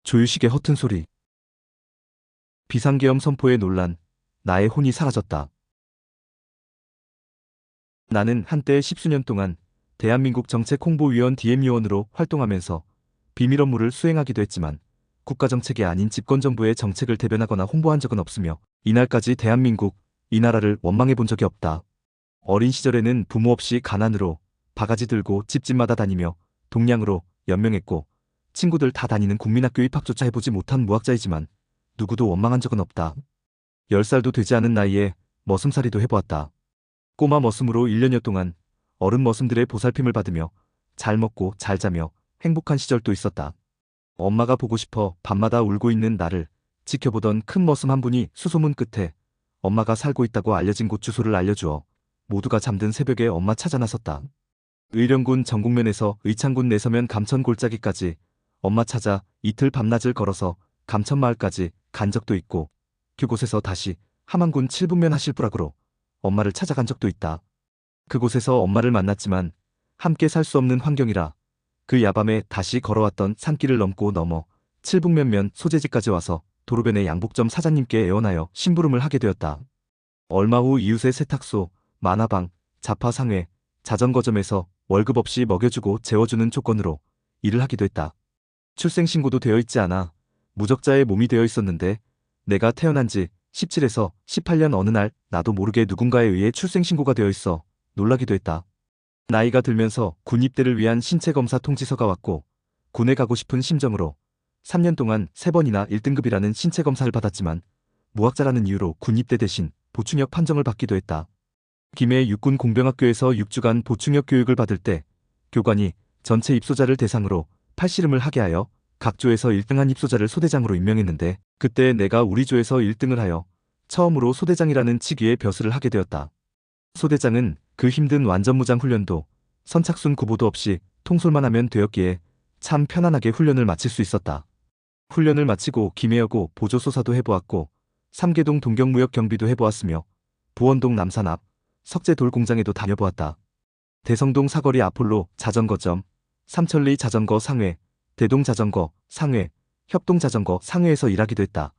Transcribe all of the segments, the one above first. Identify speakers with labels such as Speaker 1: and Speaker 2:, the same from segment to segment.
Speaker 1: 조유식의 허튼 소리. 비상계엄 선포에 놀란 나의 혼이 사라졌다. 나는 한때 십수년 동안 대한민국 정책홍보위원 DM위원으로 활동하면서 비밀 업무를 수행하기도 했지만 국가정책이 아닌 집권정부의 정책을 대변하거나 홍보한 적은 없으며 이날까지 대한민국, 이 나라를 원망해 본 적이 없다. 어린 시절에는 부모 없이 가난으로 바가지 들고 집집마다 다니며 동량으로 연명했고 친구들 다 다니는 국민학교 입학조차 해보지 못한 무학자이지만 누구도 원망한 적은 없다. 10살도 되지 않은 나이에 머슴살이도 해보았다. 꼬마 머슴으로 1년여 동안 어른 머슴들의 보살핌을 받으며 잘 먹고 잘 자며 행복한 시절도 있었다. 엄마가 보고 싶어 밤마다 울고 있는 나를 지켜보던 큰 머슴 한 분이 수소문 끝에 엄마가 살고 있다고 알려진 곳 주소를 알려주어 모두가 잠든 새벽에 엄마 찾아 나섰다. 의령군 전국면에서 의창군 내서면 감천 골짜기까지 엄마 찾아 이틀 밤낮을 걸어서 감천마을까지 간 적도 있고 그곳에서 다시 함안군 칠북면 하실부락으로 엄마를 찾아간 적도 있다. 그곳에서 엄마를 만났지만 함께 살 수 없는 환경이라 그 야밤에 다시 걸어왔던 산길을 넘어 칠북면면 소재지까지 와서 도로변의 양복점 사장님께 애원하여 심부름을 하게 되었다. 얼마 후 이웃의 세탁소, 만화방, 자파상회, 자전거점에서 월급 없이 먹여주고 재워주는 조건으로 일을 하기도 했다. 출생신고도 되어 있지 않아 무적자의 몸이 되어 있었는데 내가 태어난 지 17에서 18년 어느 날 나도 모르게 누군가에 의해 출생신고가 되어 있어 놀라기도 했다. 나이가 들면서 군 입대를 위한 신체검사 통지서가 왔고 군에 가고 싶은 심정으로 3년 동안 3번이나 1등급이라는 신체검사를 받았지만 무학자라는 이유로 군 입대 대신 보충역 판정을 받기도 했다. 김해 육군 공병학교에서 6주간 보충역 교육을 받을 때 교관이 전체 입소자를 대상으로 팔씨름을 하게 하여 각 조에서 1등한 입소자를 소대장으로 임명했는데 그때 내가 우리 조에서 1등을 하여 처음으로 소대장이라는 직위의 벼슬을 하게 되었다. 소대장은 그 힘든 완전무장 훈련도 선착순 구보도 없이 통솔만 하면 되었기에 참 편안하게 훈련을 마칠 수 있었다. 훈련을 마치고 김해여고 보조소사도 해보았고 삼계동 동경무역 경비도 해보았으며 보원동 남산 앞 석재돌 공장에도 다녀보았다. 대성동 사거리 아폴로 자전거점, 삼천리 자전거 상회, 대동 자전거 상회, 협동 자전거 상회에서 일하기도 했다.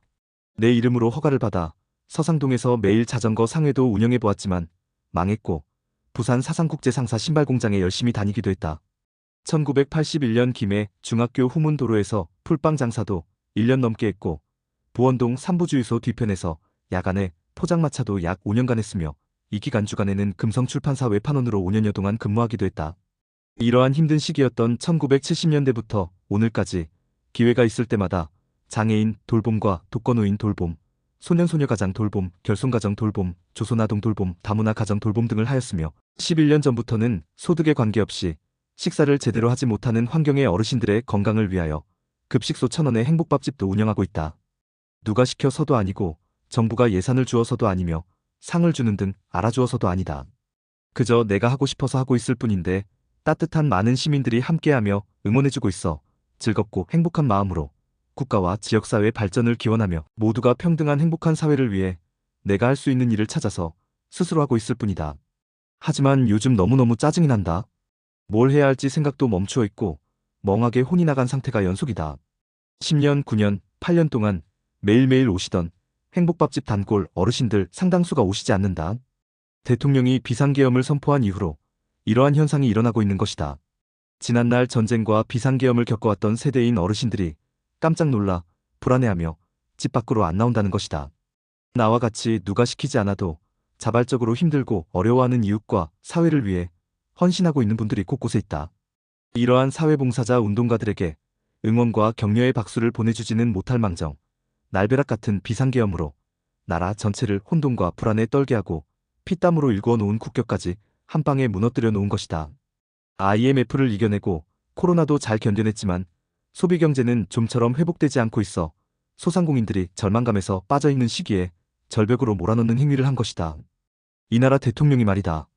Speaker 1: 내 이름으로 허가를 받아 서상동에서 매일 자전거 상회도 운영해보았지만 망했고 부산 사상국제상사 신발공장에 열심히 다니기도 했다. 1981년 김해 중학교 후문도로에서 풀빵 장사도 1년 넘게 했고 보원동 삼부주유소 뒤편에서 야간에 포장마차도 약 5년간 했으며 이 기간 주간에는 금성출판사 외판원으로 5년여 동안 근무하기도 했다. 이러한 힘든 시기였던 1970년대부터 오늘까지 기회가 있을 때마다 장애인 돌봄과 독거노인 돌봄, 소년소녀가장 돌봄, 결손가정 돌봄, 조선아동 돌봄, 다문화 가정 돌봄 등을 하였으며 11년 전부터는 소득에 관계없이 식사를 제대로 하지 못하는 환경의 어르신들의 건강을 위하여 급식소 1,000원의 행복밥집도 운영하고 있다. 누가 시켜서도 아니고 정부가 예산을 주어서도 아니며 상을 주는 등 알아주어서도 아니다. 그저 내가 하고 싶어서 하고 있을 뿐인데 따뜻한 많은 시민들이 함께하며 응원해주고 있어 즐겁고 행복한 마음으로 국가와 지역사회 발전을 기원하며 모두가 평등한 행복한 사회를 위해 내가 할 수 있는 일을 찾아서 스스로 하고 있을 뿐이다. 하지만 요즘 너무너무 짜증이 난다. 뭘 해야 할지 생각도 멈추어 있고 멍하게 혼이 나간 상태가 연속이다. 10년, 9년, 8년 동안 매일매일 오시던 행복밥집 단골 어르신들 상당수가 오시지 않는다. 대통령이 비상계엄을 선포한 이후로 이러한 현상이 일어나고 있는 것이다. 지난날 전쟁과 비상계엄을 겪어왔던 세대인 어르신들이 깜짝 놀라 불안해하며 집 밖으로 안 나온다는 것이다. 나와 같이 누가 시키지 않아도 자발적으로 힘들고 어려워하는 이웃과 사회를 위해 헌신하고 있는 분들이 곳곳에 있다. 이러한 사회봉사자 운동가들에게 응원과 격려의 박수를 보내주지는 못할 망정 날벼락 같은 비상계엄으로 나라 전체를 혼돈과 불안에 떨게 하고 피땀으로 일구어 놓은 국격까지 한 방에 무너뜨려 놓은 것이다. IMF를 이겨내고 코로나도 잘 견뎌냈지만 소비경제는 좀처럼 회복되지 않고 있어 소상공인들이 절망감에서 빠져있는 시기에 절벽으로 몰아넣는 행위를 한 것이다. 이 나라 대통령이 말이다.